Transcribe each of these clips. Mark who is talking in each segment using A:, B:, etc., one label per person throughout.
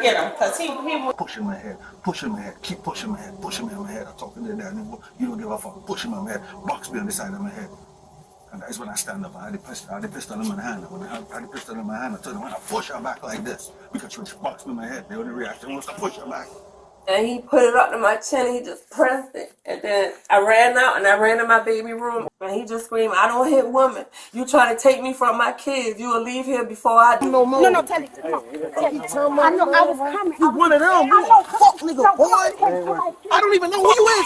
A: get him, because he was
B: pushing my head, keep pushing my head, pushing me on my head. I'm talking to that nigga, you don't give a fuck, pushing my head, box me on the side of my head. And that's when I stand up. I had the pistol in my hand. When I had the pistol in my hand, I told them, when I push her back like this, because she was boxing me in my head. The only reaction was to push her back.
A: and he put it up to my chin and he just pressed it. And then I ran out and I ran in my baby room and he just screamed, "I don't hit women. You try to take me from my kids. You will leave here before I do."
C: No, tell it. Come on. I know I was coming. You one of them. You a fuck nigga, boy. I don't even know who you is.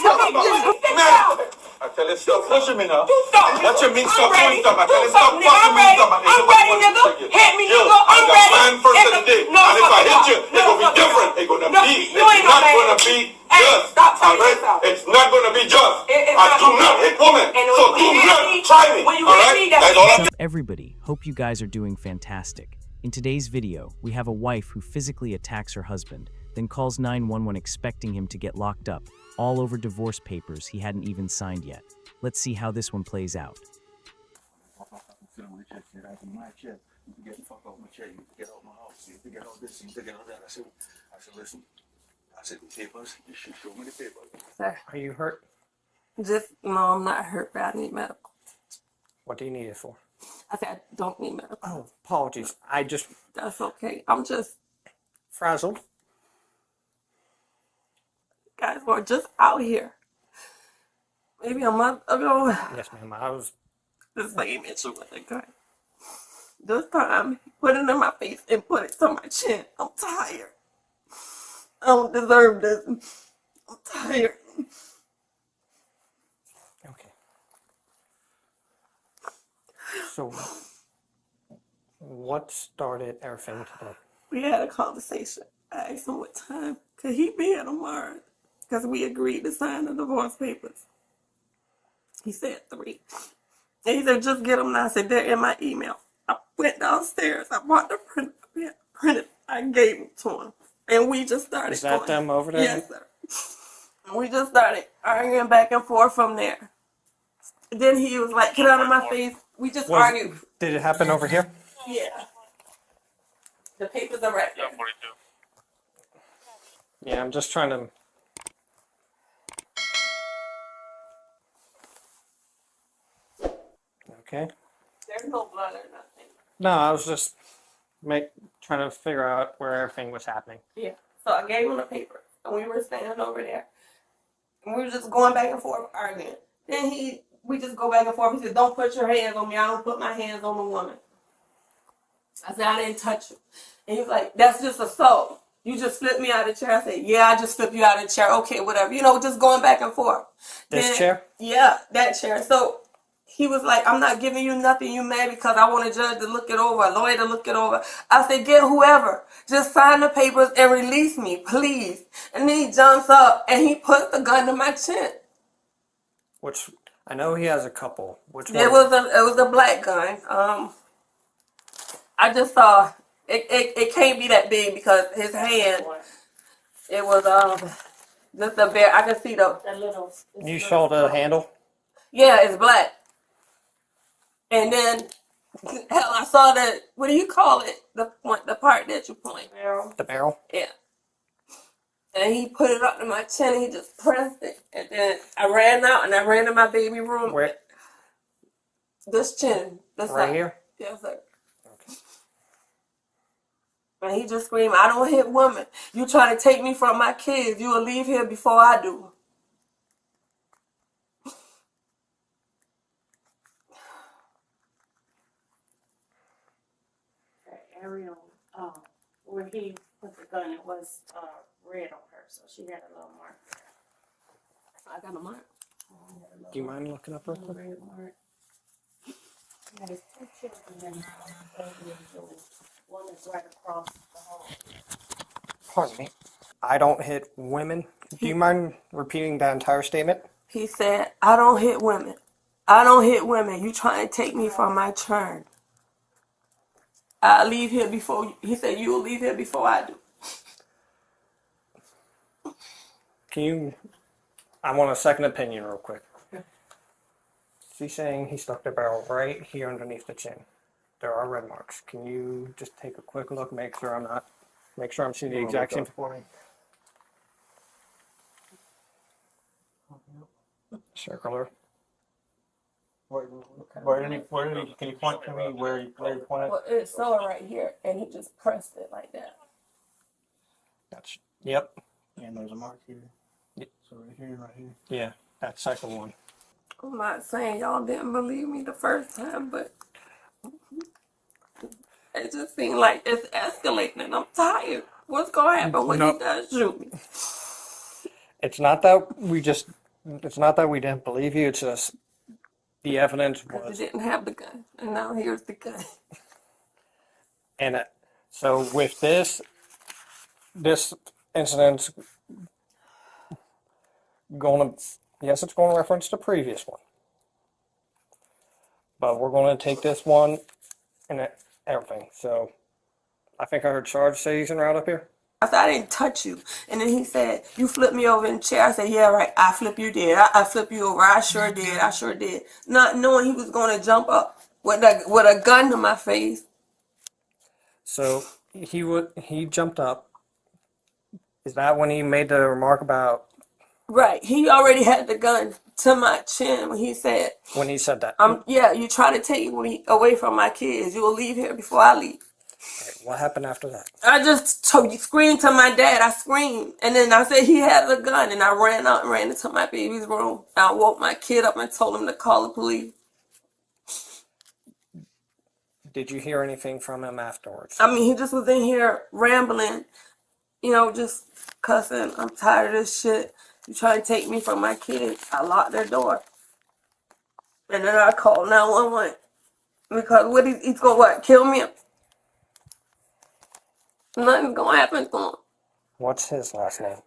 D: I tell you, stop pushing me now.
E: Stop.
D: What you mean stop doing stuff? I tell you, stop fucking me stuff.
E: I'm ready, nigga. Hit me, nigga. I'm ready.
D: Man first of the day. And if I hit you, it's gonna be different. It's gonna be. It's not gonna be just. All right? It's not gonna be just. I do not hit women. So do not try me. All right? That's all I'm.
F: Everybody, hope you guys are doing fantastic. In today's video, we have a wife who physically attacks her husband, then calls 911 expecting him to get locked up, all over divorce papers he hadn't even signed yet. Let's see how this one plays out.
B: Get the fuck off my chair, you get out my house, you get all this, you get all that. I said, listen, the papers, you should show me the papers.
A: Sir,
G: Are you hurt?
A: no, I'm not hurt, but I need medical.
G: What do you need it for?
A: I said, I don't need medical.
G: Oh, apologies. I just
A: That's okay. I'm just,
G: frazzled.
A: guys were just out here. Maybe a month ago,
G: Yes, ma'am. I was.
A: the same issue with the guy. This time, he put it in my face and put it to my chin. I'm tired. I don't deserve this. I'm tired.
G: Okay. So, what started everything today?
A: We had a conversation. I asked him what time could he be here tomorrow, because we agreed to sign the divorce papers. He said 3. And he said, just get them now. I said, they're in my email. I went downstairs. I bought the printed. I gave them to him. And we just started
G: Is that
A: going.
G: them over there?
A: Yes, sir. And we just started arguing back and forth from there. Then he was like, get out of my face. We just argued.
G: Did it happen over here?
A: Yeah. The papers are right there.
G: Yeah, I'm just trying to. Okay.
A: There's no blood or nothing.
G: No, I was just trying to figure out where everything was happening.
A: Yeah. So I gave him the paper, and we were standing over there, and we were just going back and forth arguing. Then we just go back and forth. He said, "Don't put your hands on me. I don't put my hands on the woman." I said, "I didn't touch you." And he was like, "That's just assault. You just flipped me out of the chair." I said, "Yeah, I just flipped you out of the chair. Okay, whatever." Just going back and forth.
G: This chair?
A: Yeah, that chair. So he was like, "I'm not giving you nothing. You mad because I want a judge to look it over, a lawyer to look it over." I said, "Get whoever. Just sign the papers and release me, please." And then he jumps up and he puts the gun to my chin.
G: Which I know he has a couple. Which one?
A: It was a black gun. I just saw it can't be that big because his hand. It was just a bare. I can see the little.
G: You saw the handle?
A: Yeah, it's black. And then, hell, I saw the, what do you call it? The part that you point. Barrel.
G: The barrel?
A: Yeah. And he put it up to my chin and he just pressed it. And then I ran out and I ran in my baby room.
G: Where?
A: This chin. This
G: Right
A: side.
G: here?
A: Yes, sir.
G: Okay.
A: And he just screamed, "I don't hit women. You try to take me from my kids. You will leave here before I do."
H: Ariel, where he put the gun, it was red on her, so she had a little mark there.
A: I got a mark.
G: Do you mind looking up real quick?
H: Red mark. Yeah, there's 2 children and one is right across the hall.
G: Pardon me. I don't hit women. Do you mind repeating that entire statement?
A: He said, "I don't hit women. I don't hit women. You trying to take me from my turn. I'll leave here before you." He said, "You will leave here before I do."
G: I want a second opinion real quick. He's saying he stuck the barrel right here underneath the chin. There are red marks. Can you just take a quick look, make sure I'm not Make sure I'm seeing the exact same for me. Circular.
C: Can you point to me where you pointed?
A: Well, it's so right here, and he just pressed it like that.
G: That's, yep.
C: And there's a mark here.
G: Yep.
C: So right here, right here.
G: Yeah, that's cycle 1.
A: I'm not saying y'all didn't believe me the first time, but it just seemed like it's escalating, and I'm tired. What's gonna happen when he does shoot me?
G: It's not that we didn't believe you. It's just the evidence
A: Because
G: was.
A: he didn't have the gun, and now here's the gun.
G: And so with this incident it's going to reference the previous one. But we're going to take this one and everything. So I think I heard Sarge say he's in route up here.
A: I said, I didn't touch you. And then he said, you flipped me over in the chair. I said, yeah, right. I flip you did. I flip you over. I sure did. I sure did. Not knowing he was going to jump up with a gun to my face.
G: So he jumped up. Is that when he made the remark about?
A: Right. He already had the gun to my chin when he said
G: that.
A: Yeah, you try to take me away from my kids. You will leave here before I leave.
G: Right, what happened after that?
A: I just screamed to my dad. I screamed. And then I said he had a gun. And I ran out and ran into my baby's room. I woke my kid up and told him to call the police.
G: Did you hear anything from him afterwards?
A: I mean, he just was in here rambling, just cussing. I'm tired of this shit. You trying to take me from my kids. I locked their door. And then I called 911. Because he's going to what? Kill me? Nothing's going to happen to him.
G: What's his last name?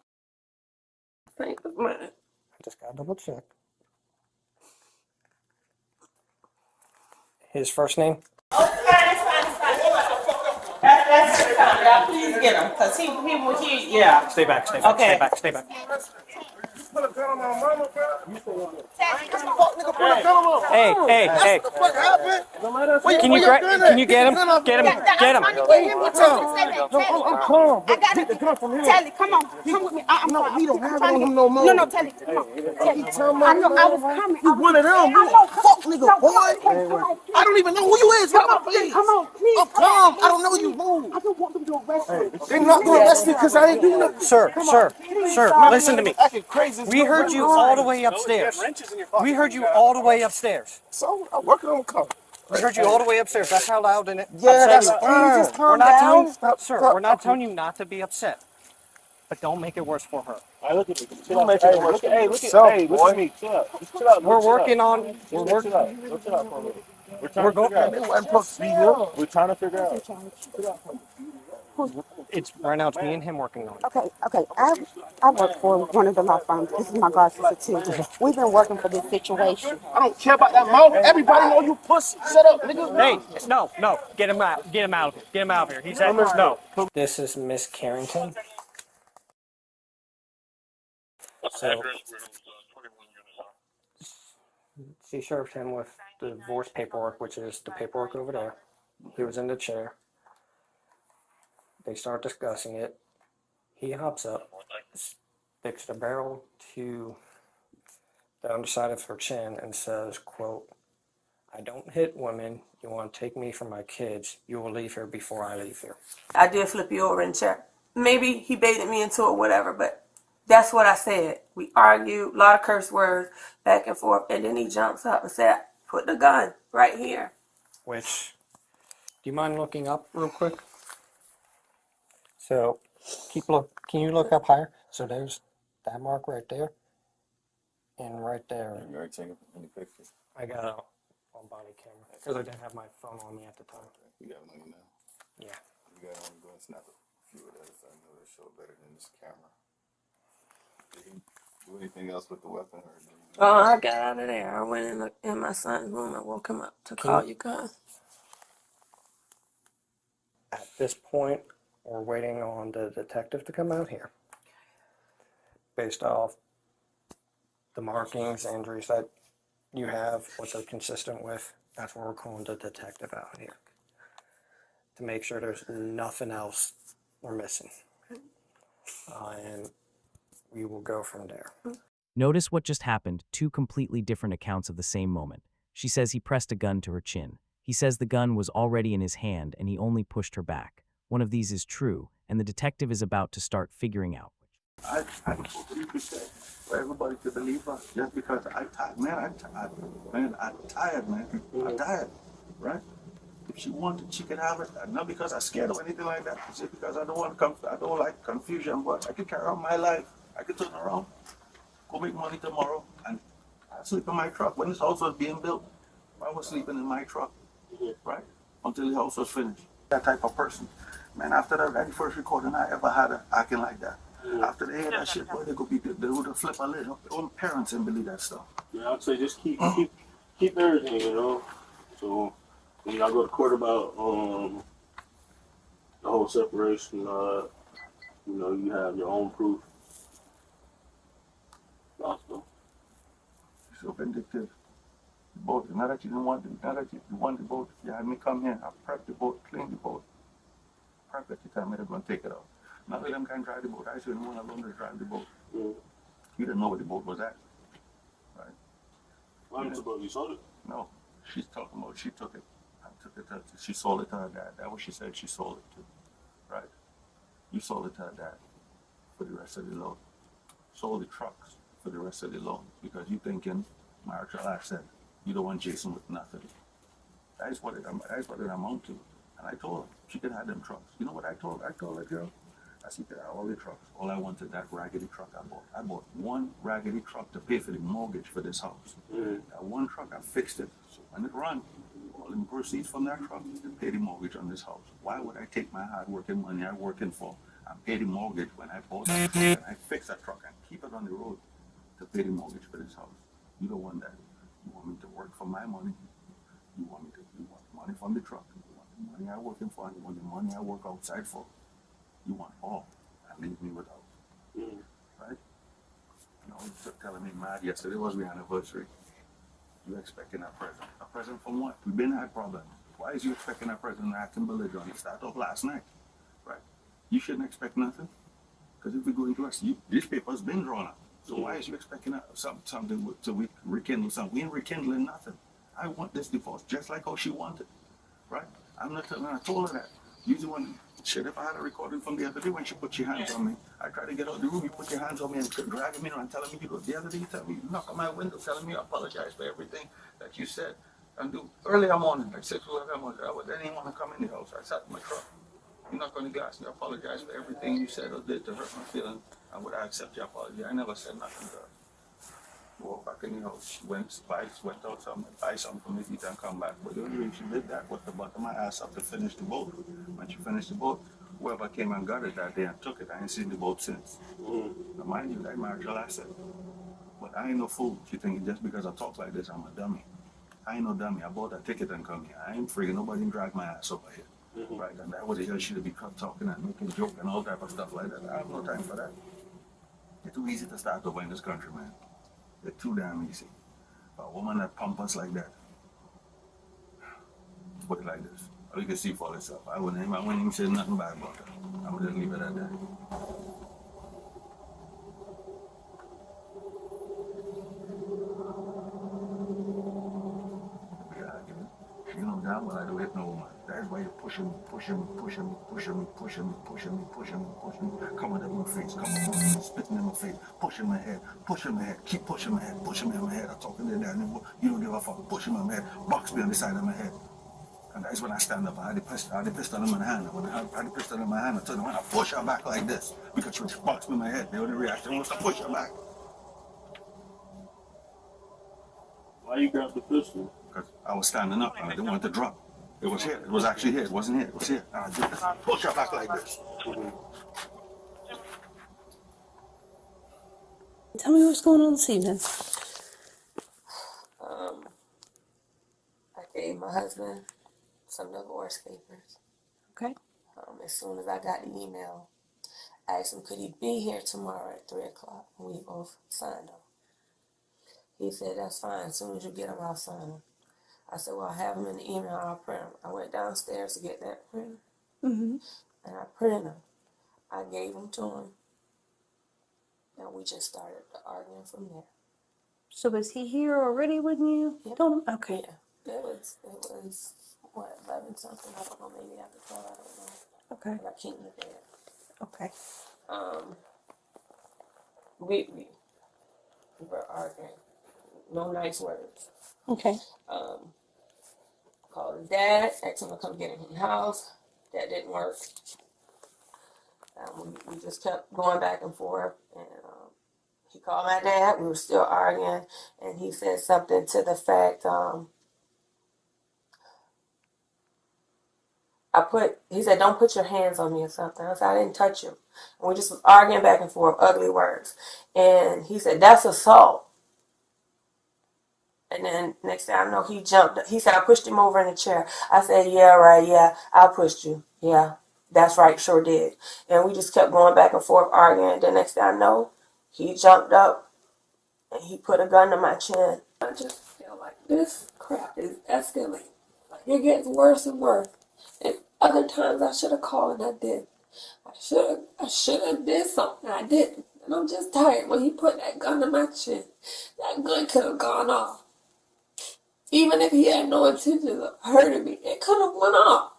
A: Thank you, man.
G: I just got to double check. His first name?
E: That's fine. Please get him, because he, yeah.
G: Stay back.
E: Okay.
G: Stay back.
C: Put a gun on my mama, bro.
G: Hey.
C: What the fuck happened?
G: Can you get him? Get him.
C: I'm calm.
I: I got
C: Get the gun from him.
I: Telly, come with me.
C: No, he don't have it on him no more.
I: No, Telly, come on. Telly, I know I was coming.
C: You one of them. You a fuck nigga, boy. I don't even know who you is. Get out my face.
I: Come on, please.
C: I'm calm. I don't know you. Move.
I: I don't want them to arrest me.
C: They're not gonna arrest me because I ain't doing nothing.
G: Sir, listen to me.
C: Acting crazy.
G: We heard you all the way upstairs.
C: So I'm working on the car.
G: We heard you all the way upstairs. That's how loud in it.
C: Yeah, that's fine. Just calm down.
G: We're not telling you not to be upset. But don't make it worse for her.
J: Look at me. Chill out. Look at me. Chill out.
G: We're working on.
J: Chill out for a minute. We're trying to figure out.
G: It's right now. It's me and him working on it.
I: Okay. I work for one of the law firms. This is my god sister too. We've been working for this situation.
C: I don't care about that mouth. Everybody know you pussy. Shut up, nigga.
G: Hey, no. Get him out. Get him out of here. He said no. This is Miss Carrington. So she served him with the divorce paperwork, which is the paperwork over there. He was in the chair. They start discussing it. He hops up, sticks the barrel to the underside of her chin and says, quote, "I don't hit women. You want to take me from my kids. You will leave here before I leave here."
A: I did flip you over in the chair. Maybe he baited me into it, whatever, but that's what I said. We argued, a lot of curse words, back and forth, and then he jumps up and said, put the gun right here.
G: Which, do you mind looking up real quick? So, can you look up higher? So there's that mark right there, and right there.
J: You already taking any pictures?
G: I got it on body camera because I didn't have my phone on me at the time.
J: You got it on you now?
G: Yeah.
J: You got it on you. Go and snap a few of those. I know they show better than this camera. Did he do anything else with the weapon?
A: I got out of there. I went in my son's room and woke him up to call you guys.
G: At this point, we're waiting on the detective to come out here. Based off the markings, injuries that you have, what they're consistent with, that's where we're calling the detective out here. To make sure there's nothing else are missing. And we will go from there.
F: Notice what just happened, two completely different accounts of the same moment. She says he pressed a gun to her chin. He says the gun was already in his hand and he only pushed her back. One of these is true, and the detective is about to start figuring out.
B: I totally said for everybody to believe her just because I'm tired. I'm tired, man. I'm tired, right? If she wanted, she could have it. Not because I'm scared or anything like that. It's just because I don't like confusion, but I could carry on my life. I could turn around, go make money tomorrow, and I sleep in my truck. When this house was being built, I was sleeping in my truck, right? Until the house was finished. That type of person. Man, after that very first recording I ever had acting like that. After they hear that shit, boy, they would have flipped a lid. Their own parents didn't believe that stuff.
C: Yeah, I'd say just keep everything, you know. So when y'all go to court about the whole separation, you know, you have your own proof. Awesome.
B: So vindictive. Boat. Not that you didn't want it. Not that you want the boat. You had me come here. I prepped the boat, cleaned the boat. Prepped it. You tell me they're going to take it out. None of them can drive the boat. I said, one alone to drive the boat. You didn't know where the boat was at. Right?
C: I'm supposed you sold it?
B: No. She's talking about she took it. She sold it to her dad. That's what she said she sold it to. Right? You sold it to her dad for the rest of the loan. Sold the trucks for the rest of the loan because you thinking marital asset. You don't want Jason with nothing. That's what it amount to. And I told her she could have them trucks. You know what I told her? I told her, girl, I said, you could have all the trucks. All I wanted that raggedy truck I bought. I bought one raggedy truck to pay for the mortgage for this house. That one truck, I fixed it. So when it run, all the proceeds from that truck to pay the mortgage on this house. Why would I take my hard working money I'm working for and pay the mortgage when I bought that truck and I fix that truck and keep it on the road to pay the mortgage for this house? You don't want that. You want me to work for my money. You want money from the truck. You want the money I'm working for. You want the money I work outside for. You want all. And leave me without. Right? You know, you're telling me mad. Yesterday was the anniversary. You expecting a present. A present from what? We've been had problems. Why is you expecting a present and acting belligerent? It started off last night. Right? You shouldn't expect nothing. Because if we go into us, this paper's been drawn up. So why is you expecting something to rekindle something? We ain't rekindling nothing. I want this divorce just like how she wanted, right? I'm not telling her. I told her that. You the one, shit, if I had a recording from the other day when she put your hands on me, I tried to get out of the room, you put your hands on me and dragging me around, telling me, the other day you tell me, you knock on my window, telling me I apologize for everything that you said and do. Earlier morning, like 6 o'clock in the morning, I didn't even want to come in the house. I sat in my truck. You knock on the glass and you apologize for everything you said or did to hurt my feelings. And would I accept your apology? I never said nothing to her. Walked back in the house, went out somewhere, buy something from the eat and come back. But the only reason she did that was to butter my ass up to finish the boat. When she finished the boat, whoever came and got it that day and took it, I ain't seen the boat since. Now mind you, that marital asset. But I ain't no fool. She thinking just because I talk like this, I'm a dummy. I ain't no dummy. I bought a ticket and come here. I ain't freaking nobody drag my ass over here. Right, and that was the hell she'd be talking and making jokes and all type of stuff like that. I have no time for that. It's too easy to start over in this country, man. It's too damn easy. A woman that pump us like that, put it like this. You can see for yourself. I wouldn't even say nothing bad about her. I would just leave it at that. You know damn well I do hit no woman. That's why you're pushing me. Coming up my face, spitting in my face, pushing my head, keep pushing my head on my head. I'm talking to that, you don't give a fuck, pushing my head, box me on the side of my head. And that's when I stand up. I had the pistol in my hand. When I had the pistol in my hand, I told them, I push her back like this because she boxed me in my head. The only reaction was to push her back.
C: Why you grabbed the pistol?
B: Because I was standing up and I didn't want it to drop. It was here. It was actually here. It wasn't here. It was here. And I did this. Push her back like this.
K: Tell me what's going on this evening.
A: I gave my husband some divorce papers.
K: Okay.
A: As soon as I got the email, I asked him, could he be here tomorrow at 3 o'clock? And we both signed them. He said, that's fine. As soon as you get them, I'll sign them. I said, well, I have them in the email. I'll print them. I went downstairs to get that printer. And I printed them. I gave them to him. And we just started arguing from there.
K: So was he here already when you told him? Okay.
A: Yeah. It was what, 11 something? I don't know, maybe after 12, I don't know.
K: Okay.
A: But I can't look at it.
K: Okay.
A: We were arguing. No nice words.
K: Okay.
A: Called his dad, asked him to come get him from the house. That didn't work. We just kept going back and forth. And he called my dad. We were still arguing. And he said something to the fact, he said, don't put your hands on me or something. I said, I didn't touch you. And we just was arguing back and forth, ugly words. And he said, that's assault. And then next thing I know, he jumped. He said, I pushed him over in the chair. I said, yeah, right, yeah, I pushed you. Yeah, that's right, sure did. And we just kept going back and forth arguing. And the next thing I know, he jumped up and he put a gun to my chin. I just feel like this crap is escalating. Like, it gets worse and worse. And other times I should have called and I did. I should have did something. I didn't. And I'm just tired. When he put that gun to my chin, that gun could have gone off. Even if he had no intention of hurting me, it could have went off.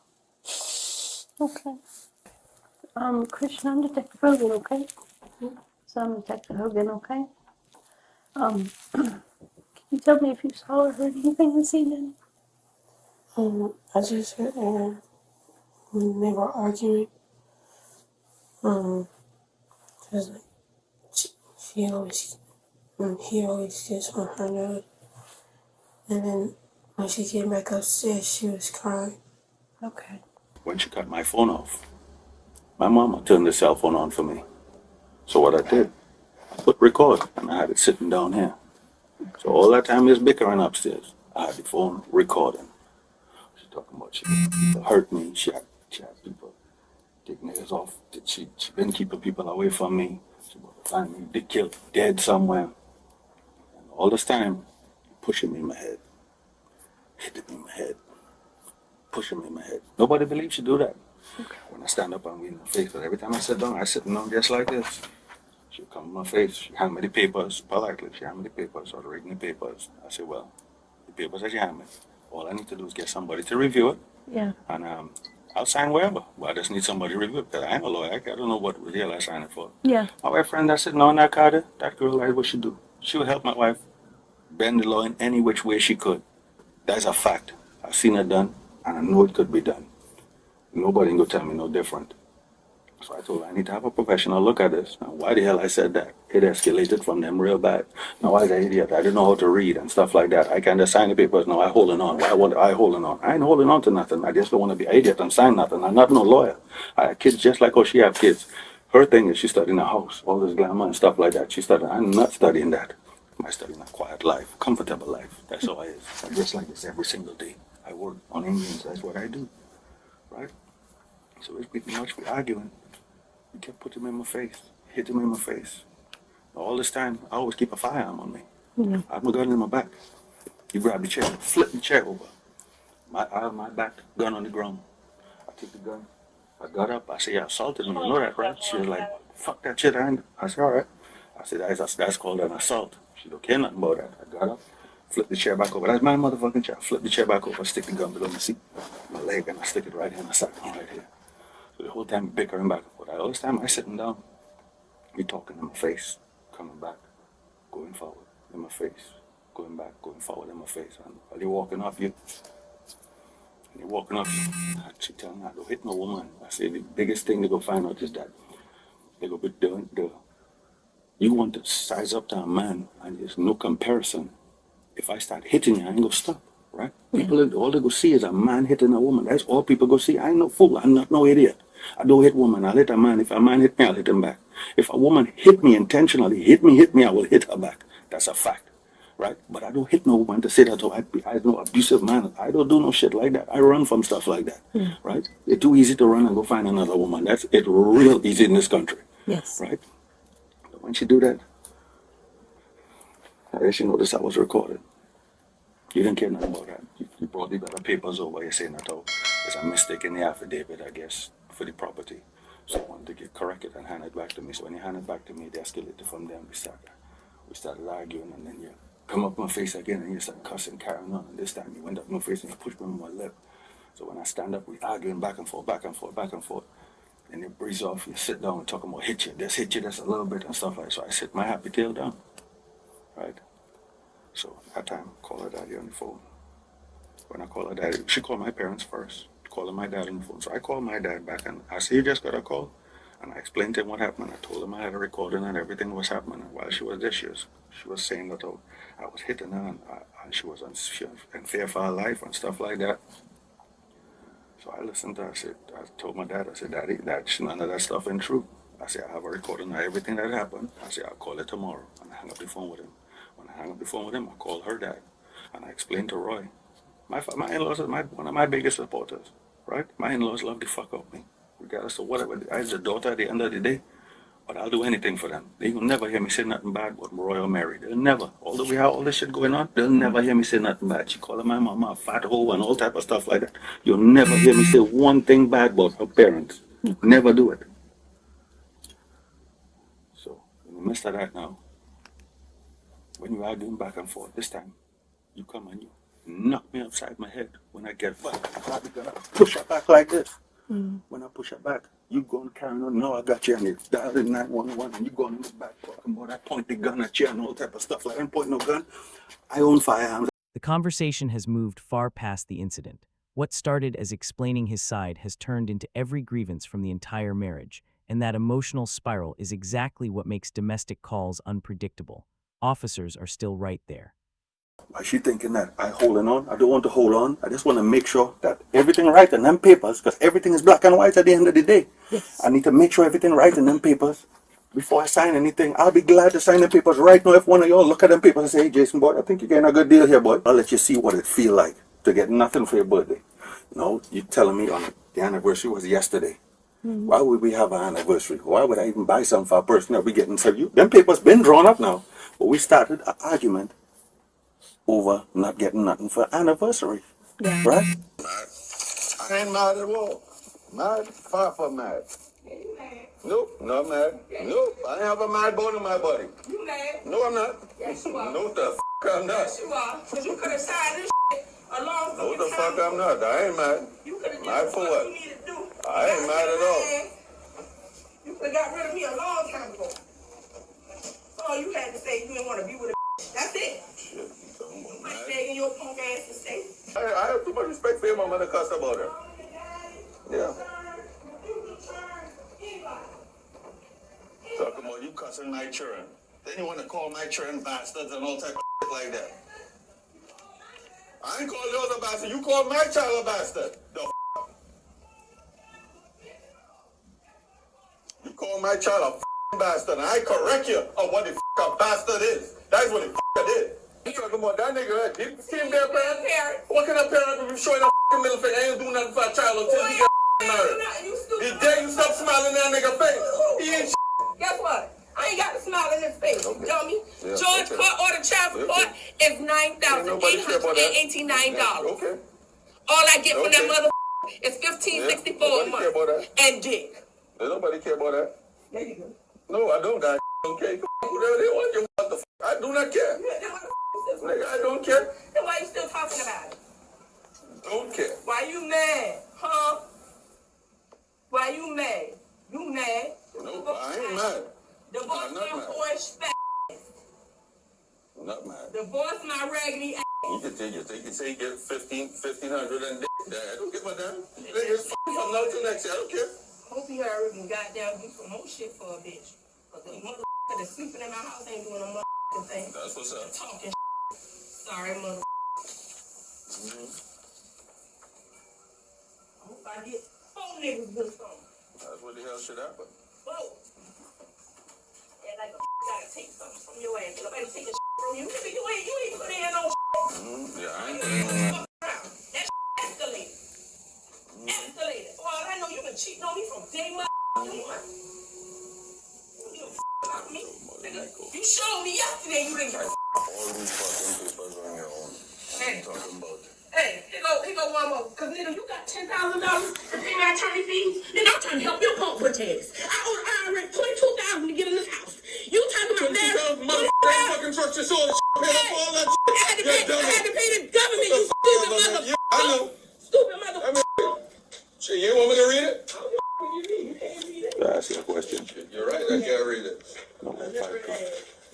K: Okay. Christian, I'm Detective Hogan, okay? So I'm Detective Hogan, okay? Can you tell me if you saw or heard anything this evening?
A: I just heard when they were arguing. Cause he always gets on her nerves. And then when she came back upstairs, she was crying.
K: Okay.
B: When she cut my phone off, my mama turned the cell phone on for me. So what I did, I put record, and I had it sitting down here. So all that time is bickering upstairs, I had the phone recording. She's talking about she people hurt me, she had people take niggas off. She been keeping people away from me. She was find me they killed dead somewhere. And all this time, pushing me in my head, hitting me in my head, pushing me in my head. Nobody believes she do that. When I stand up and we in the face, but every time I sit down, I sit down just like this. She'll come in my face, she hand me the papers, politely, she hand me the papers, or reading the papers. I say, well, the papers that you hand me, all I need to do is get somebody to review it.
K: Yeah.
B: And I'll sign wherever, but I just need somebody to review it, because I ain't a lawyer, I don't know what the hell I sign it for.
K: Yeah.
B: My wife friend that's sitting on that card, that girl, that's what she do. She would help my wife bend the law in any which way she could. That's a fact. I've seen it done, and I know it could be done. Nobody can go tell me no different. So I told her, I need to have a professional look at this. Now, why the hell I said that? It escalated from them real bad. Now, I was an idiot. I didn't know how to read and stuff like that. I can't just sign the papers. No, I holding on. Why want I holding on? I ain't holding on to nothing. I just don't want to be an idiot and sign nothing. I'm not no lawyer. I have kids just like how she have kids. Her thing is she's studying a house, all this glamour and stuff like that. She's studying. I'm not studying that. I'm studying a quiet life, comfortable life. That's all I is. I just like this every single day. I work on Indians. That's what I do. Right? So it's pretty much we're arguing. He kept putting him in my face, hitting me in my face. All this time, I always keep a firearm on me.
K: Yeah.
B: I have my gun in my back. He grabbed the chair, flipped the chair over. I have my back, gun on the ground. I took the gun. I got up. I said, you assaulted me. You know that, right? She was like, fuck that shit. I said, all right. I said, that's called an assault. She don't care nothing about that. I got up, flipped the chair back over. That's my motherfucking chair. Flip the chair back over, stick the gun below my seat, my leg, and I stick it right in my side, right here. So the whole time bickering back and forth. All this time I sitting down, he talking in my face, coming back, going forward in my face, going back, going forward in my face. And while you're walking off you, I keep telling her, don't hit no woman. I say the biggest thing they go find out is that they go be doing you want to size up to a man and there's no comparison. If I start hitting you, I ain't gonna stop. Right? People, all they go see is a man hitting a woman. That's all people go see. I ain't no fool. I'm not no idiot. I don't hit women. I'll hit a man. If a man hit me, I'll hit him back. If a woman hit me intentionally, hit me, I will hit her back. That's a fact. Right? But I don't hit no woman to say that, oh, I'm no abusive man. I don't do no shit like that. I run from stuff like that.
K: Yeah.
B: Right? It's too easy to run and go find another woman. It's real easy in this country.
K: Yes.
B: Right? But when she do that, I guess she noticed I was recorded. You didn't care nothing about that. You brought the better papers over. You're saying that, oh, there's a mistake in the affidavit, I guess, for the property. So I wanted to get corrected and hand it back to me. So when he handed it back to me, they escalated from there. We started arguing, and then you come up my face again, and you start cussing, carrying on. And this time you went up my face and you pushed me on my lip. So when I stand up, we arguing back and forth, back and forth, back and forth. And you breeze off, you sit down and talk about hit you just a little bit and stuff like that. So I sit my happy tail down, right? So at that time, call her daddy on the phone. When I call her daddy, she called my parents first, calling my dad on the phone. So I called my dad back, and I said, you just got a call? And I explained to him what happened. I told him I had a recording and everything was happening. And while she was there, she was saying that I was hitting her, and she was in fear for her life and stuff like that. So I listened to her. I told my dad, I said, Daddy, none of that stuff ain't true. I said, I have a recording of everything that happened. I said, I'll call it tomorrow. And I hung up the phone with him. When I hung up the phone with him, I called her dad. And I explained to Roy. My in-laws are one of my biggest supporters, right? My in-laws love the fuck out of me, regardless of whatever. I was a daughter at the end of the day, but I'll do anything for them. They will never hear me say nothing bad about Roy or Mary. They'll never. Although we have all this shit going on, they'll never hear me say nothing bad. She calling my mama a fat hoe and all type of stuff like that. You'll never hear me say one thing bad about her parents. Never do it. So, in the midst of that now, when you're arguing back and forth, this time, you come and you knock me upside my head. When I get back, I'm probably gonna push her back like this. When I push her back, you go and carry on. No, I got you, and you dial in 911, and you go in the back talking about I point the gun at you and all type of stuff. Like I don't point no gun. I own firearms.
F: The conversation has moved far past the incident. What started as explaining his side has turned into every grievance from the entire marriage, and that emotional spiral is exactly what makes domestic calls unpredictable. Officers are still right there.
B: Why she thinking that I holding on? I don't want to hold on. I just want to make sure that everything right in them papers, because everything is black and white at the end of the day. Yes. I need to make sure everything right in them papers before I sign anything. I'll be glad to sign the papers right now if one of y'all look at them papers and say, hey, Jason, boy, I think you're getting a good deal here, boy. I'll let you see what it feel like to get nothing for your birthday. No, you're telling me on the anniversary was yesterday. Why would we have an anniversary? Why would I even buy something for a person that we getting? So them papers been drawn up now. But we started an argument over not getting nothing for anniversary. Yeah. Right?
D: I ain't mad at all. Mad? Far from mad. Nope, not mad. Nope, I ain't have a mad bone in my body.
A: You mad?
D: No, I'm not.
A: Yes, you are.
D: No, the f*** I'm not.
A: Yes, you are. Because you could have signed this shit a long time.
D: No, the fuck I'm not. I ain't mad.
A: You could have
D: mad
A: done
D: for
A: what
D: what?
A: you needed to do.
D: I ain't mad at all.
A: You could have got rid of me a long time ago. All you had to say, you didn't want to be with a That's it.
D: Shit, you
A: quit begging your punk ass to stay.
D: I have too much respect for your mama to cuss about her. Yeah. Talking about you cussing my children. Then you want to call my children bastards and all type of shit like that. I ain't called yours a bastard. You called my child a bastard. The f***. You called my child a f***ing bastard, and I correct you on what the f*** a bastard is. That's what the f*** I did. You talking about that nigga? Did you see him there, parent? What kind of parent would be showing a f***ing middle finger? I ain't do nothing for a child until he get married. The day you stop smiling in that nigga face, he ain't shit.
A: Guess what? I ain't got to smile in his face, you dummy.
D: Yeah,
A: George Court order child support is $9,889.
D: Okay.
A: All I get from that mother is $1,564 a month. And dick.
D: Does nobody care about that?
A: There you go.
D: No, I don't. I don't care. Whatever they want, you what the f***. I do not care. Nigga, I don't care.
A: Then why you still talking about it?
D: Don't care.
A: Why you mad? Huh? Why you mad? You mad?
D: No, I ain't mad.
A: Divorce my horse fat.
D: Not mad.
A: Divorce my raggedy ass.
D: You can say you get 1,500 and I don't give a damn. Niggas from now to next year. I don't care.
A: Hope you heard and goddamn do some more shit for a bitch. Cause the motherfucker that's sleeping in my house ain't doing a motherfucking thing.
D: That's what's up.
A: Talking Sorry, mother. I hope I get 4 niggas good song.
D: That's what the hell should happen.
A: Whoa. Yeah, like a gotta take something from your ass. Nobody take a from you. Nigga, you ain't put in no
D: Yeah, I ain't putting on
A: that shit escalated. Escalated. Well, I know you been cheating on me from day one. You showed me yesterday you didn't get
D: all these fucking papers on your own. What are you talking about?
A: Hey, here go one more. Cause nigga, you got $10,000 to pay my attorney fees. Nigga, I'm trying to help your punk put ass. I owe the IRS $22,000 to get in this house. You talking about that?
C: Motherfucking truck just sold pay up for all that shit.
A: I had to pay the government, you stupid motherfucker.
C: I know.
A: Stupid motherfucker.
C: Shit, you want me to read it?
A: You can't read it.
J: Can I ask you a question?
C: You're right, I can't read it.
J: No, man, fight.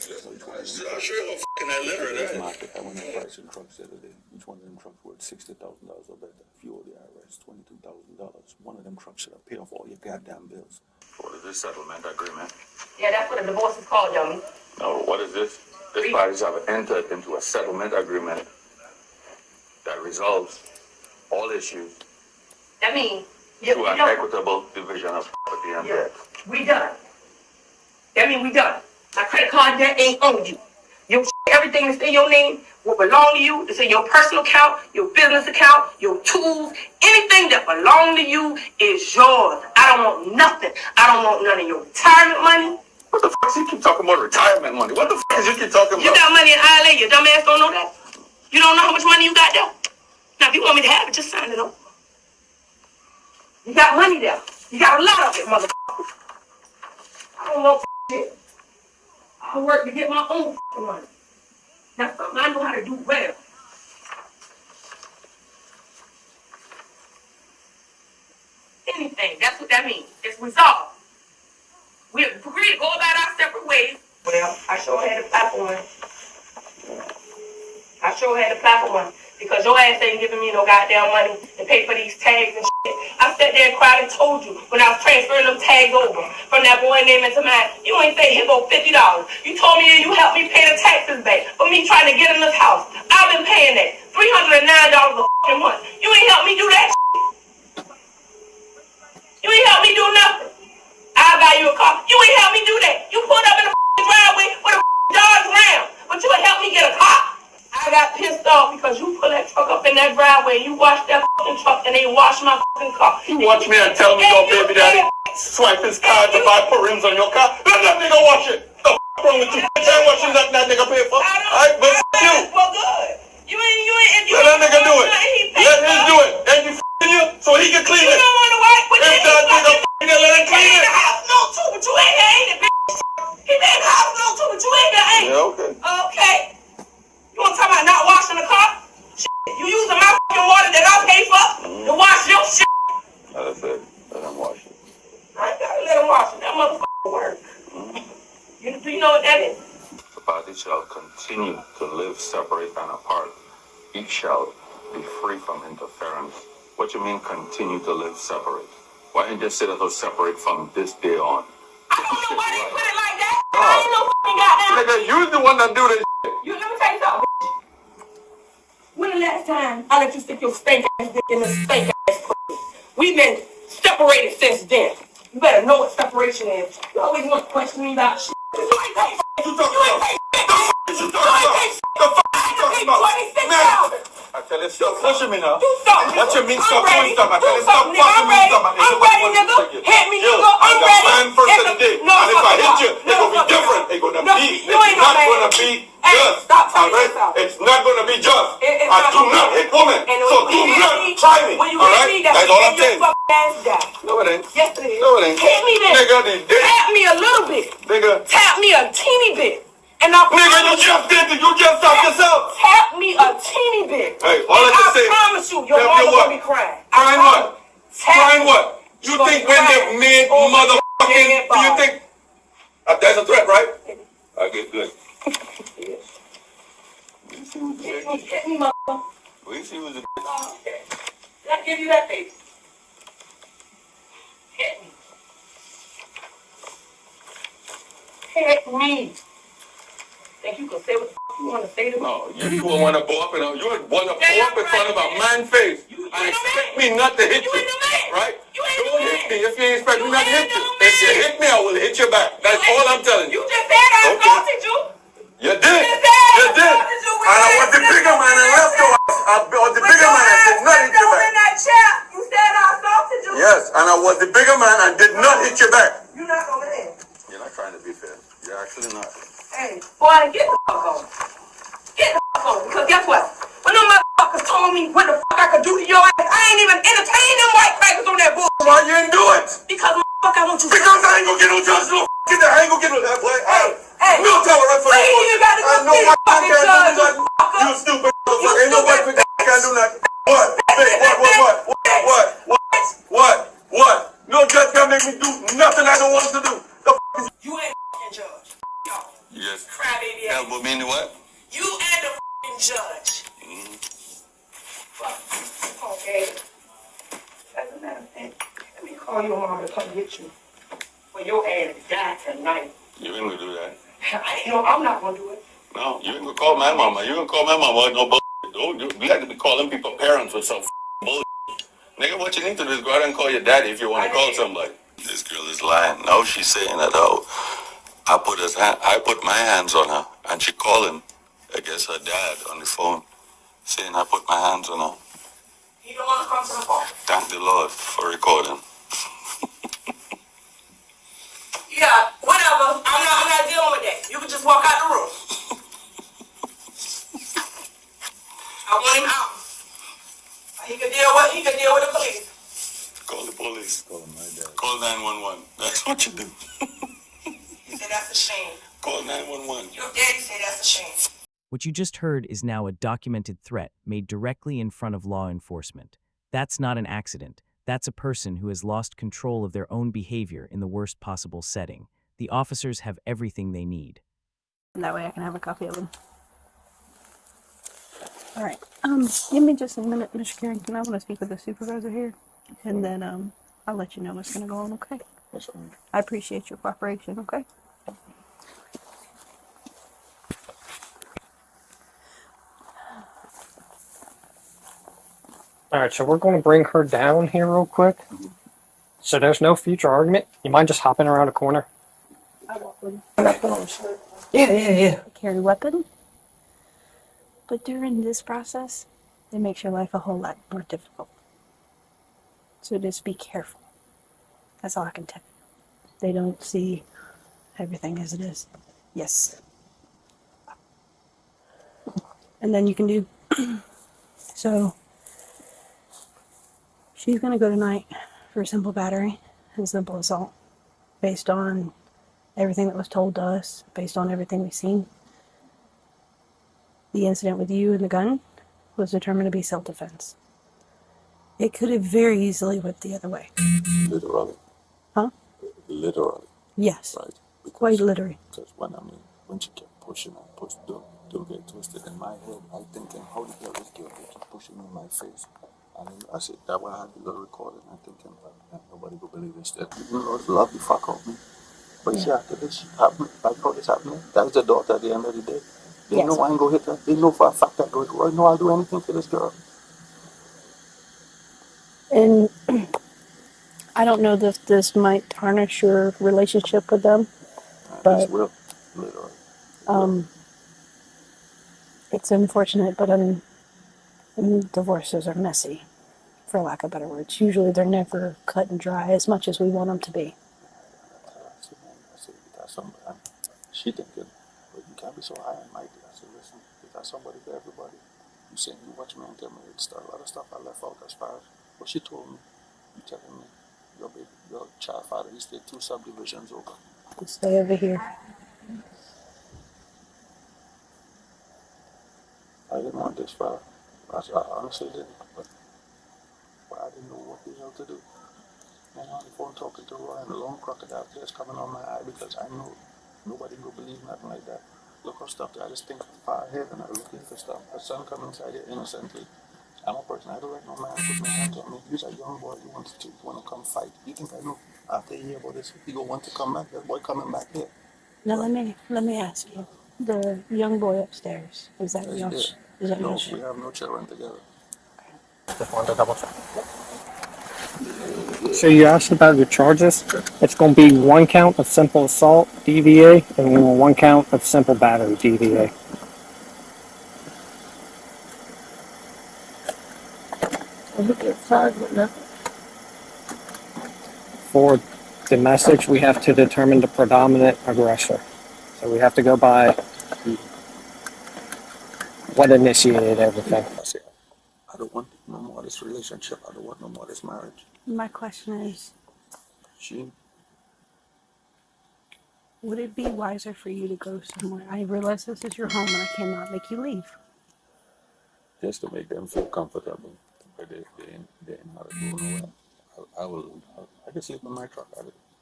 C: I'm sure you're fucking illiterate,
J: Market. I went and priced some trucks the other day. Each one of them trucks worth $60,000 or better. If you owe the IRS $22,000, one of them trucks should have paid off all your goddamn bills.
D: What is this settlement agreement?
A: Yeah, that's what a divorce is called, dummy.
D: No, what is this? These parties have entered into a settlement agreement that resolves all issues
A: That means
D: through an equitable division of property and debt.
A: we done. That means we done. My credit card debt ain't on you. Everything that's in your name will belong to you. It's in your personal account, your business account, your tools. Anything that belongs to you is yours. I don't want nothing. I don't want none of your retirement money.
D: What the fuck is you keep talking about retirement money? What the fuck is you keep talking about?
A: You got money in ILA. Your dumb ass don't know that. You don't know how much money you got there. Now, if you want me to have it, just sign it over. You got money there. You got a lot of it, motherfucker. I don't want shit. I work to get my own money. That's something I know how to do well. Anything. That's what that means. It's resolved. We agree to go about our separate ways. Well, I sure had to apply for one. Because your ass ain't giving me no goddamn money to pay for these tags and shit. I sat there and cried and told you when I was transferring them tags over from that boy name into mine. You ain't say, here go $50. You told me you helped me pay the taxes back for me trying to get in this house. I've been paying that. $309 a fucking month. You ain't helped me do that shit. You ain't helped me do nothing. I'll buy you a car. You ain't helped me do that. You pulled up in the driveway with a Dodge Ram, but you ain't helped me get a car. I got pissed off because you put that truck up in that driveway and you washed that fucking truck and they washed my fucking car.
D: You watch me and tell me your baby daddy swipe his card to buy for rims on your car? Let that nigga wash it. The fuck wrong with you? Bitch, I ain't watching that nigga pay for. Alright, but you.
A: Well, good. You ain't.
D: Let that nigga do it. Let him do it. And you f***ing you so he can clean it.
A: You don't want to work with
D: if that nigga f***ing let him clean it.
A: The house no too, but you ain't it, bitch. He made the house no too, but you ain't there, ain't it?
D: Yeah, okay.
A: Okay. You want to talk about not washing the car? Shit. You using my fucking water that I pay for to wash your shit.
D: Like I said, let him wash it.
A: I ain't gotta let him wash it. That motherfucker work. Do you know what that is?
D: The parties shall continue to live separate and apart. Each shall be free from interference. What you mean continue to live separate? Why didn't you say that was separate from this day on?
A: I don't know why they put it like that. I ain't no fucking goddamn.
D: Nigga, you're the one that do this shit.
A: Let me tell you something, bitch. When the last time I let you stick your stank ass dick in the stank ass pussy? We've been separated since then. You better know what separation is. You always want to question me about shit. You ain't pay shit. You ain't pay shit. You ain't pay shit.
D: The fuck you talking about?
A: $26,000.
D: I tell you, stop pushing me now.
A: You stop, nigga.
D: What you mean stop doing stuff? I tell you,
A: You
D: stop
A: nigga.
D: fucking me stuff.
A: I'm ready, nigga. Hit me, nigga. I'm
D: the
A: ready.
D: man first of the day.
A: No,
D: and if I hit you,
A: no,
D: it's gonna be different. It's gonna be.
A: You ain't no
D: not
A: man.
D: gonna be
A: Hey,
D: just.
A: stop telling
D: Alright?
A: yourself.
D: It's not gonna be just.
A: It's
D: I
A: not
D: do
A: gonna
D: not
A: be.
D: hit women.
A: And
D: So do not try me.
A: When you hit
D: Alright?
A: me,
D: That's all I'm saying.
A: your fucking ass down.
D: No, it ain't.
A: Yes, it is.
D: No, it ain't.
A: Hit me then.
D: Nigga, this dick.
A: Tap me a little bit.
D: Nigga.
A: Tap me a teeny bit. And I
D: Nigga, you just did it. You just stopped yourself.
A: Tap me a teeny bit.
D: Hey, all I can say.
A: I promise you, your
D: tap
A: mama
D: your what?
A: gonna be crying.
D: Crying what? Crying what? You
A: Gonna
D: think
A: be
D: when
A: crying.
D: they made
A: Oh,
D: motherfucking,
A: yeah,
D: do you think that's a threat, right? I get good.
A: Hit me, motherfucker.
D: We see who's a
A: Did I give you that face? Hit me. Hit me. Think you can say what the fuck you want to say to me?
D: No, you don't want to go up and you want to go up in front of a man face and expect me not to hit you, right? Don't hit me if you expect me not to hit you. If you hit me, I will hit you back. That's all I'm telling you.
A: You just said I assaulted you.
D: You did. You did. And I was the bigger man and left your ass. I was the bigger man and did not hit you back.
A: In that chair, you said I assaulted you.
D: Yes, and I was the bigger man and did not hit you back.
A: You're not over there.
D: You're not trying to be fair. You're actually not.
A: Hey, boy, get the fuck on. Get the fuck on. Because guess what? When them motherfuckers told me
D: told me what the fuck I could do to your ass. I ain't even entertaining them white crackers on that bullshit. Why you didn't do it? Because motherfucker, I want you. Because I ain't gonna get no judge. No get there. I ain't gonna get no that boy. Hey, no tolerance for that. You got to go see the fucking judge. You stupid motherfucker. Ain't nobody for that can't do nothing. What? No judge can make me do nothing I don't want to do. The fuck is you ain't fucking judge. Yes. Crybaby. Yeah, but meaning what? You and the fucking judge. Okay. As a matter of fact, let me call your mom to come get you. Well, your ass died tonight. You ain't gonna do that. I'm not gonna do it. No, you ain't gonna call my mama. You gonna call my mama with no bullshit. We have to be calling people parents with some bullshit. Nigga, what you need to do is go out and call your daddy if you want to call somebody. This girl is lying. No, she's saying that, I put my hands on her, and she calling, I guess, her dad on the phone, saying I put my hands on her. You don't want to come to the phone. Thank the Lord for recording. Yeah, whatever. I'm not dealing with that. You can just walk out the room. I want him out. He can deal with the police. Call the police. Call my dad. Call 911. That's what you do. You say that's a shame. Call 911. Your daddy say that's a shame.
F: What you just heard is now a documented threat made directly in front of law enforcement. That's not an accident. That's a person who has lost control of their own behavior in the worst possible setting. The officers have everything they need.
K: That way I can have a copy of them. All right. Give me just a minute, Mr. Karen. I want to speak with the supervisor here, and then I'll let you know what's going to go on. Okay.
J: That's fine.
K: I appreciate your cooperation. Okay.
G: All right, so we're going to bring her down here real quick. So there's no future argument. You mind just hopping around a corner?
K: I walk with you.
G: Yeah.
K: Carry a weapon. But during this process, it makes your life a whole lot more difficult. So just be careful. That's all I can tell you. They don't see everything as it is. Yes. And then you can do... So, she's going to go tonight for a simple battery and simple assault. Based on everything that was told to us, based on everything we've seen. The incident with you and the gun was determined to be self-defense. It could have very easily went the other way.
J: Literally.
K: Huh?
J: Literally.
K: Yes.
J: Right. Because,
K: quite literally.
J: Because when she kept pushing and pushing, don't get twisted. In my head, I'm thinking, how the hell this girl keep pushing me in my face? And then I said, that why I had the little recording. I'm thinking, nobody will believe this. That you know, love the fuck out of me. But see, after this happened, like how this happening, that's the daughter at the end of the day. They know I ain't gonna hit her. They know for a fact that I know I'll do anything for this girl.
K: And I don't know if this might tarnish your relationship with them, but
J: this will, literally.
K: It's unfortunate, but divorces are messy, for lack of better words. Usually they're never cut and dry as much as we want them to be.
J: She thinking, but you can't be so high and mighty. I said, listen, you got somebody for everybody. You saying you watch me and tell me it's a lot of stuff I left out as far as what she told me. You telling me your child father, he stayed 2 subdivisions over.
K: You stay over here.
J: I didn't want this far. I honestly didn't. But I didn't know what the hell to do. And on the phone talking to Roy and the long crocodile tears coming on my eye because I know nobody will believe nothing like that. Look how stuff that I just think far ahead and I look into stuff. A son coming inside here innocently. I'm a person, I don't let no man put my hands on me. You're a young boy, you want to come fight. You think I know after a year about this, he gonna want to come back? That boy coming back here.
K: Now let me ask you. The young boy upstairs, is that yours?
J: No, we have no children together.
G: Just wanted to double check. So you asked about the charges. It's going to be 1 count of simple assault, DVA, and 1 count of simple battery, DVA. For domestics, we have to determine the predominant aggressor. So we have to go by what initiated everything.
J: I don't want no more of this relationship. I don't want no more of this marriage.
K: My question is, would it be wiser for you to go somewhere? I realize this is your home and I cannot make you leave.
J: Just to make them feel comfortable. But they ain't not going nowhere. I can sleep in my truck.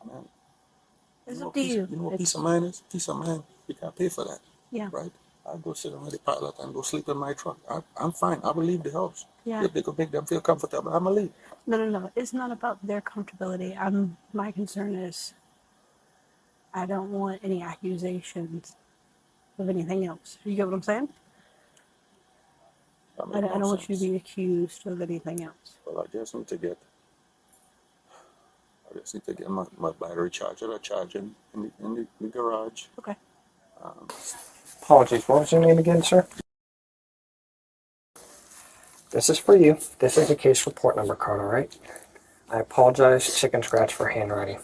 J: Man,
K: It's up to you.
J: You know what peace of mind is? Peace of mind. You can't pay for that.
K: Yeah.
J: Right? I'll go sit on the pilot and go sleep in my truck. I'm fine. I will leave the house.
K: Yeah.
J: If they could make them feel comfortable, I'm going to leave.
K: No. It's not about their comfortability. My concern is I don't want any accusations of anything else. You get what I'm saying? I don't want you to be accused of anything else.
J: Well, I just need to get my battery charger charging in the garage.
K: Okay.
G: Apologies. What was your name again, sir? This is for you. This is a case report number card, all right? I apologize, chicken scratch, for handwriting.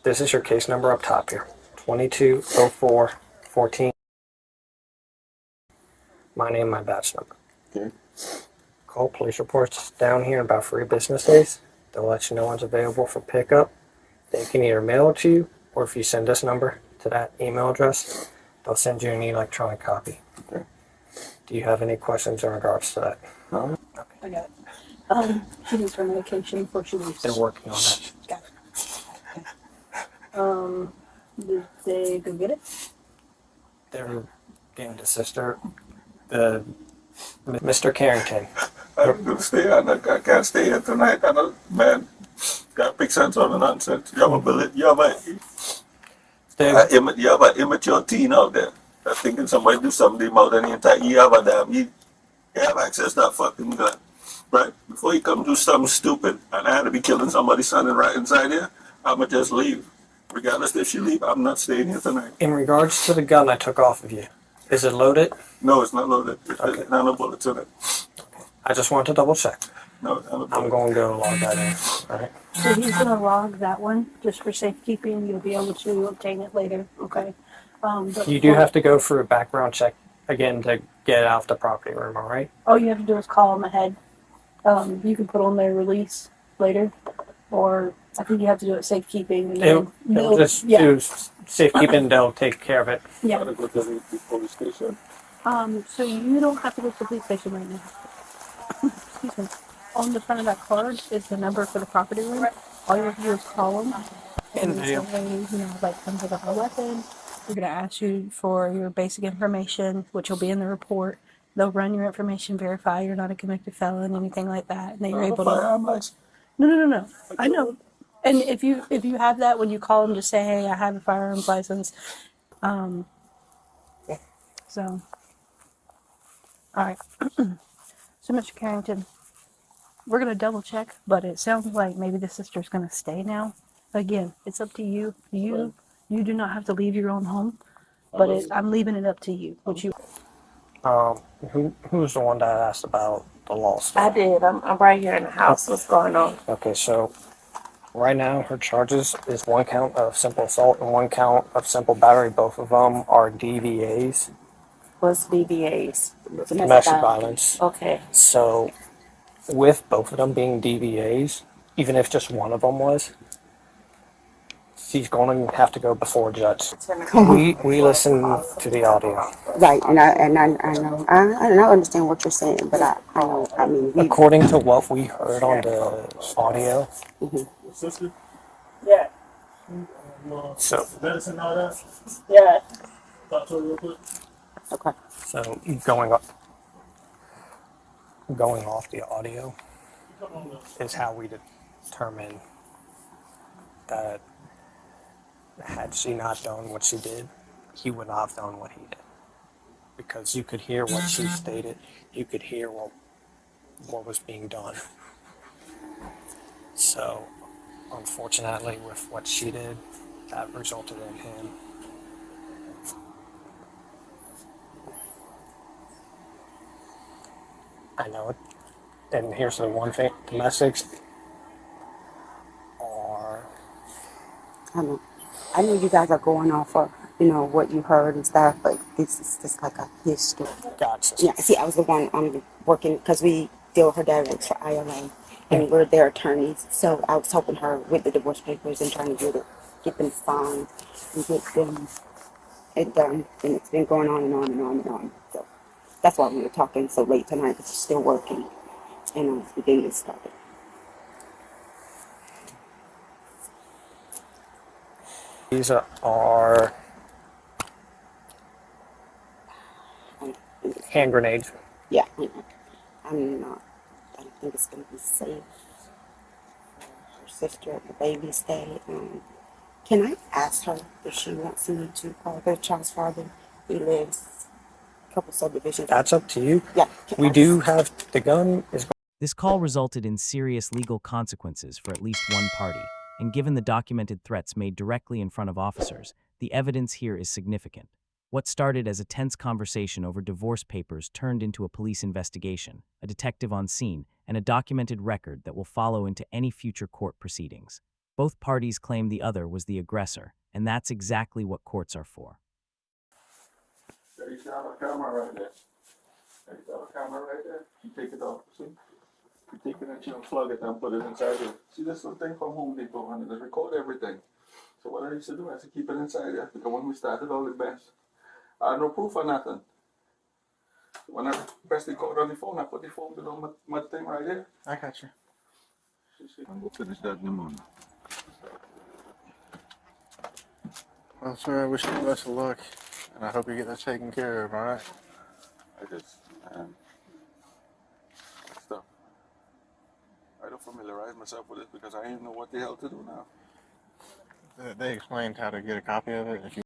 G: This is your case number up top here. 220414. My name, my badge number.
J: Okay.
G: Call police reports down here in about 3 business days. They'll let you know when's available for pickup. They can either mail it to you, or if you send this number to that email address, they'll send you an electronic copy.
J: Okay.
G: Do you have any questions in regards to that?
J: No.
K: I got it. She needs her medication before she leaves.
G: They're working on that.
K: Got it. Did they go get it?
G: They're getting the sister, Mr. Carrington.
J: I'm going to stay here. I can't stay here tonight. Man, got big sense on the nonsense. You have an immature teen out there that's thinking somebody do something about any time. You have access to that fucking gun. Right? Before you come do something stupid and I had to be killing somebody standing right inside here, I'ma just leave. Regardless if she leave, I'm not staying here tonight.
G: In regards to the gun I took off of you, is it loaded?
J: No, it's not loaded.
G: Okay.
J: There's no bullets in it.
G: I just want to double check.
J: No, it's not a bullet.
G: I'm going to go log that in. All right.
K: So he's going to log that one just for safekeeping. You'll be able to obtain it later. Okay. But
G: You do have to go through a background check again to get out of the property room, all right?
K: All you have to do is call them ahead. You can put on their release later, or I think you have to do it safekeeping. And
G: They'll just do safekeeping. They'll take care of it.
K: Yeah.
J: Gotta go to the police station.
K: So you don't have to go to the police station right now. Excuse me. On the front of that card is the number for the property room. All you have to do is call them. And say, comes with a weapon. We're going to ask you for your basic information, which will be in the report. They'll run your information, verify you're not a convicted felon, anything like that, and then you're able to. No. I know. And if you have that, when you call them, just say, "Hey, I have a firearms license." So, all right. So, Mr. Carrington, we're gonna double check, but it sounds like maybe the sister's gonna stay now. Again, it's up to you. You do not have to leave your own home, but I'm leaving it up to you. What you.
G: Who's the one that asked about the loss?
H: I did. I'm right here in the house. What's going on?
G: Okay, so right now her charges is 1 count of simple assault and 1 count of simple battery. Both of them are DVAs.
H: What's DVAs?
G: Domestic violence.
H: Okay.
G: So with both of them being DVAs, even if just one of them was, she's going to have to go before a judge. We listen to the audio.
I: Right, and I know, I understand what you're saying, but I know, I mean,
G: According to what we heard on the audio,
J: Sister?
H: Yeah.
G: so
J: Medicine and all that?
H: Yeah.
J: Talk to her real quick.
I: okay.
G: so going off the audio is how we determine that had she not done what she did, he would not have done what he did. Because you could hear what she stated, you could hear what was being done. So, unfortunately, with what she did, that resulted in him. I know it. And here's the one thing, domestics are...
I: I know you guys are going off of you know, what you heard and stuff, but this is just like a history.
G: Gotcha.
I: Yeah, see, I was the one working, because we deal with her dad works for ILA, and we're their attorneys, so I was helping her with the divorce papers and trying to get them signed and get them it done, and it's been going on and on and on and on. So that's why we were talking so late tonight, because she's still working, and we didn't get started.
G: These are hand grenades.
I: Yeah, I'm not. I don't think it's going to be safe for her sister at the baby's day. Can I ask her if she wants me to call the child's father? He lives a couple subdivisions.
G: That's up to you.
I: Yeah.
G: We do have the gun.
F: This call resulted in serious legal consequences for at least one party, and given the documented threats made directly in front of officers, the evidence here is significant. What started as a tense conversation over divorce papers turned into a police investigation, a detective on scene, and a documented record that will follow into any future court proceedings. Both parties claim the other was the aggressor, and that's exactly what courts are for.
B: There you have a camera right there. There you have a camera right there. You take it off, see? You take it and you unplug it and put it inside here. See this little thing from Home Depot, and it record everything. So what I used to do, I used to keep it inside there, because when we started all the bench, I had no proof or nothing. When I press the code on the phone, I put the phone below my thing right here.
C: I got you.
B: I'm going to finish that in the morning.
C: Well, sir, I wish you the best of luck, and I hope you get that taken care of, all right?
B: I just, stuff. I don't familiarize myself with it because I didn't know what the hell to do now.
C: They explained how to get a copy of it. If you